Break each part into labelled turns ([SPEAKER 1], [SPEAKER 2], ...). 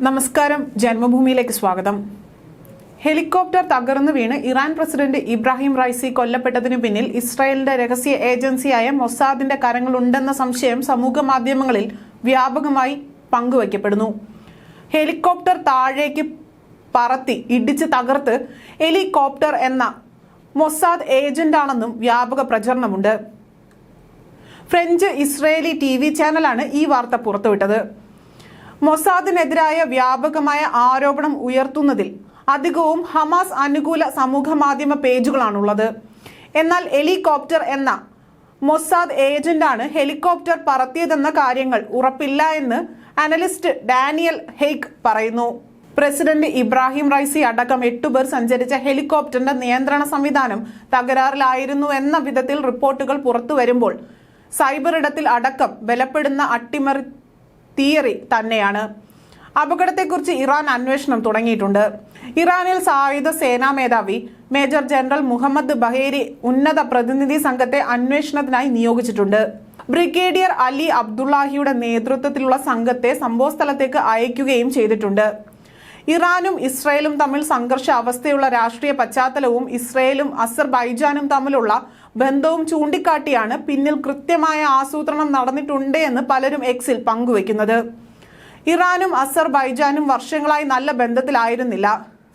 [SPEAKER 1] നമസ്കാരം, ജന്മഭൂമിയിലേക്ക് സ്വാഗതം. ഹെലികോപ്റ്റർ തകർന്നു വീണ് ഇറാൻ പ്രസിഡന്റ് ഇബ്രാഹിം റൈസി കൊല്ലപ്പെട്ടതിനു പിന്നിൽ ഇസ്രായേലിന്റെ രഹസ്യ ഏജൻസിയായ മൊസാദിന്റെ കരങ്ങളുണ്ടെന്ന സംശയം സമൂഹ മാധ്യമങ്ങളിൽ വ്യാപകമായി പങ്കുവയ്ക്കപ്പെടുന്നു. ഹെലികോപ്റ്റർ താഴേക്ക് പറത്തി ഇടിച്ച് തകർത്ത് ഹെലികോപ്റ്റർ എന്ന മൊസാദ് ഏജന്റാണെന്നും വ്യാപക പ്രചരണമുണ്ട്. ഫ്രഞ്ച് ഇസ്രയേലി TV ചാനലാണ് ഈ വാർത്ത പുറത്തുവിട്ടത്. മൊസാദിനെതിരായ വ്യാപകമായ ആരോപണം ഉയർത്തുന്നതിൽ അധികവും ഹമാസ് അനുകൂല സമൂഹ മാധ്യമ പേജുകളാണുള്ളത്. എന്നാൽ ഹെലികോപ്റ്റർ എന്ന മൊസാദ് ഏജന്റാണ് ഹെലികോപ്റ്റർ പറത്തിയതെന്ന കാര്യങ്ങൾ ഉറപ്പില്ല എന്ന് അനലിസ്റ്റ് ഡാനിയൽ ഹെയ്ക്ക് പറയുന്നു. പ്രസിഡന്റ് ഇബ്രാഹിം റൈസി അടക്കം 8 പേർ സഞ്ചരിച്ച ഹെലികോപ്റ്ററിന്റെ നിയന്ത്രണ സംവിധാനം തകരാറിലായിരുന്നു എന്ന വിധത്തിൽ റിപ്പോർട്ടുകൾ പുറത്തു വരുമ്പോൾ സൈബർ ഇടത്തിൽ അടക്കം ബലപ്പെടുന്ന അട്ടിമറി തിയറി തന്നെയാണ്. അപകടത്തെക്കുറിച്ച് ഇറാൻ അന്വേഷണം തുടങ്ങിയിട്ടുണ്ട്. ഇറാനിൽ സായുധ സേനാ മേധാവി മേജർ ജനറൽ മുഹമ്മദ് ബഹേരി ഉന്നത പ്രതിനിധി സംഘത്തെ അന്വേഷണത്തിനായി നിയോഗിച്ചിട്ടുണ്ട്. ബ്രിഗേഡിയർ അലി അബ്ദുള്ളാഹിയുടെ നേതൃത്വത്തിലുള്ള സംഘത്തെ സംഭവസ്ഥലത്തേക്ക് അയക്കുകയും ചെയ്തിട്ടുണ്ട്. ഇറാനും ഇസ്രയേലും തമ്മിൽ സംഘർഷ അവസ്ഥയുള്ള രാഷ്ട്രീയ പശ്ചാത്തലവും ഇസ്രയേലും അസർബൈജാനും തമ്മിലുള്ള ബന്ധവും ചൂണ്ടിക്കാട്ടിയാണ് പിന്നിൽ കൃത്യമായ ആസൂത്രണം നടന്നിട്ടുണ്ട് എന്ന് പലരും എക്സിൽ പങ്കുവെക്കുന്നത്. ഇറാനും അസർബൈജാനും വർഷങ്ങളായി നല്ല ബന്ധത്തിലായിരുന്നില്ല.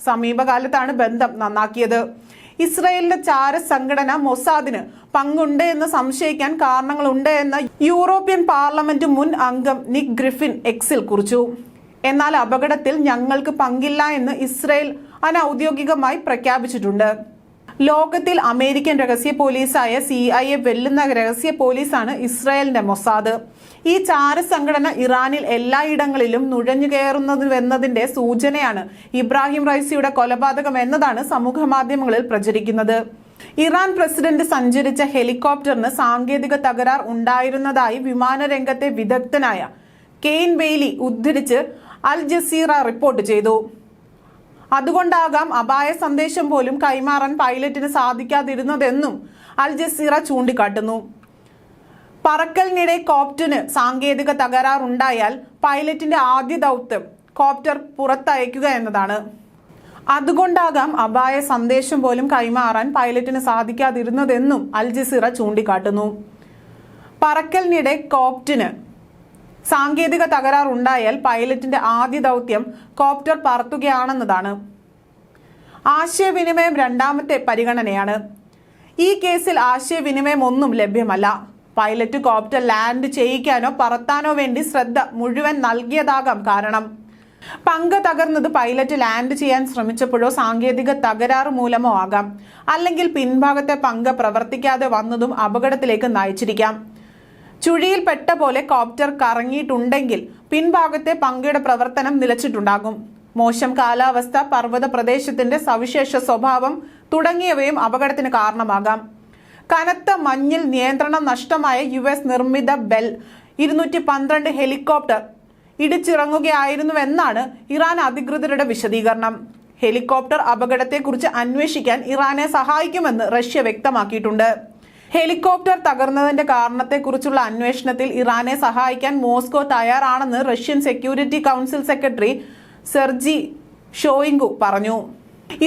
[SPEAKER 1] സമീപകാലത്താണ് ബന്ധം നന്നാക്കിയത്. ഇസ്രയേലിന്റെ ചാര സംഘടന മൊസാദിന് പങ്കുണ്ട് എന്ന് സംശയിക്കാൻ കാരണങ്ങളുണ്ട് എന്ന് യൂറോപ്യൻ പാർലമെന്റ് മുൻ അംഗം നിക് ഗ്രിഫിൻ എക്സിൽ കുറിച്ചു. എന്നാൽ അപകടത്തിൽ ഞങ്ങൾക്ക് പങ്കില്ല എന്ന് ഇസ്രയേൽ അനൌദ്യോഗികമായി പ്രഖ്യാപിച്ചിട്ടുണ്ട്. ലോകത്തിൽ അമേരിക്കൻ രഹസ്യ പോലീസായ CIA വെല്ലുന്ന രഹസ്യ പോലീസാണ് ഇസ്രായേലിന്റെ മൊസാദ്. ഈ ചാര സംഘടന ഇറാനിൽ എല്ലായിടങ്ങളിലും നുഴഞ്ഞു കയറുന്നതിന്റെ സൂചനയാണ് ഇബ്രാഹിം റൈസിയുടെ കൊലപാതകം എന്നതാണ് സമൂഹ മാധ്യമങ്ങളിൽ പ്രചരിക്കുന്നത്. ഇറാൻ പ്രസിഡന്റ് സഞ്ചരിച്ച ഹെലികോപ്റ്ററിന് സാങ്കേതിക തകരാർ ഉണ്ടായിരുന്നതായി വിമാനരംഗത്തെ വിദഗ്ധനായ കെയ്ൻ ബെയ്ലി ഉദ്ധരിച്ച് അൽ ജസീറ റിപ്പോർട്ട് ചെയ്തു. അതുകൊണ്ടാകാം അപായ സന്ദേശം പോലും കൈമാറാൻ പൈലറ്റിന് സാധിക്കാതിരുന്നതെന്നും അൽ ജസീറ ചൂണ്ടിക്കാട്ടുന്നു. പറക്കലിനിടെ കോപ്റ്ററിന് സാങ്കേതിക തകരാറുണ്ടായാൽ പൈലറ്റിന്റെ ആദ്യ ദൗത്യം കോപ്റ്റർ പുറത്തയക്കുക എന്നതാണ്. അതുകൊണ്ടാകാം അപായ സന്ദേശം പോലും കൈമാറാൻ പൈലറ്റിന് സാധിക്കാതിരുന്നതെന്നും അൽ ജസീറ ചൂണ്ടിക്കാട്ടുന്നു. പറക്കലിനിടെ കോപ്റ്ററിന് സാങ്കേതിക തകരാർ ഉണ്ടായാൽ പൈലറ്റിന്റെ ആദ്യ ദൗത്യം കോപ്റ്റർ പറത്തുകയാണെന്നതാണ്. ആശയവിനിമയം രണ്ടാമത്തെ പരിഗണനയാണ്. ഈ കേസിൽ ആശയവിനിമയം ഒന്നും ലഭ്യമല്ല. പൈലറ്റ് കോപ്റ്റർ ലാൻഡ് ചെയ്യിക്കാനോ പറത്താനോ വേണ്ടി ശ്രദ്ധ മുഴുവൻ നൽകിയതാകാം കാരണം. പങ്ക തകർന്നത് പൈലറ്റ് ലാൻഡ് ചെയ്യാൻ ശ്രമിച്ചപ്പോഴോ സാങ്കേതിക തകരാറ് മൂലമോ ആകാം. അല്ലെങ്കിൽ പിൻഭാഗത്തെ പങ്ക പ്രവർത്തിക്കാതെ വന്നതും അപകടത്തിലേക്ക് നയിച്ചിരിക്കാം. ചുഴിയിൽപ്പെട്ട പോലെ കോപ്റ്റർ കറങ്ങിയിട്ടുണ്ടെങ്കിൽ പിൻഭാഗത്തെ പങ്കയുടെ പ്രവർത്തനം നിലച്ചിട്ടുണ്ടാകും. മോശം കാലാവസ്ഥ, പർവ്വത പ്രദേശത്തിന്റെ സവിശേഷ സ്വഭാവം തുടങ്ങിയവയും അപകടത്തിന് കാരണമാകാം. കനത്ത മഞ്ഞിൽ നിയന്ത്രണം നഷ്ടമായ US നിർമ്മിത ബെൽ 212 ഹെലികോപ്റ്റർ ഇടിച്ചിറങ്ങുകയായിരുന്നുവെന്നാണ് ഇറാൻ അധികൃതരുടെ വിശദീകരണം. ഹെലികോപ്റ്റർ അപകടത്തെക്കുറിച്ച് അന്വേഷിക്കാൻ ഇറാനെ സഹായിക്കുമെന്ന് റഷ്യ വ്യക്തമാക്കിയിട്ടുണ്ട്. ഹെലികോപ്റ്റർ തകർന്നതിന്റെ കാരണത്തെക്കുറിച്ചുള്ള അന്വേഷണത്തിൽ ഇറാനെ സഹായിക്കാൻ മോസ്കോ തയ്യാറാണെന്ന് Russian security council secretary Sergei ഷോയിഗു പറഞ്ഞു.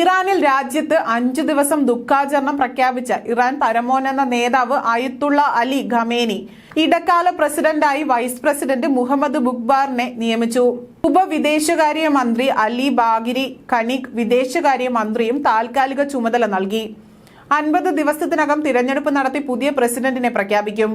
[SPEAKER 1] ഇറാനിൽ രാജ്യത്ത് 5 ദിവസം ദുഃഖാചരണം പ്രഖ്യാപിച്ച ഇറാൻ പരമോന്നത നേതാവ് അയത്തുള്ള അലി ഖമേനി ഇടക്കാല പ്രസിഡന്റായി വൈസ് പ്രസിഡന്റ് മുഹമ്മദ് ബുഖ്ബാറിനെ നിയമിച്ചു. ഉപവിദേശകാര്യ മന്ത്രി അലി ബാഗിരി ഖനിക് വിദേശകാര്യ മന്ത്രിയും താൽക്കാലിക ചുമതല നൽകി. 50 ദിവസത്തിനകം തിരഞ്ഞെടുപ്പ് നടത്തി പുതിയ പ്രസിഡന്റിനെ പ്രഖ്യാപിക്കും.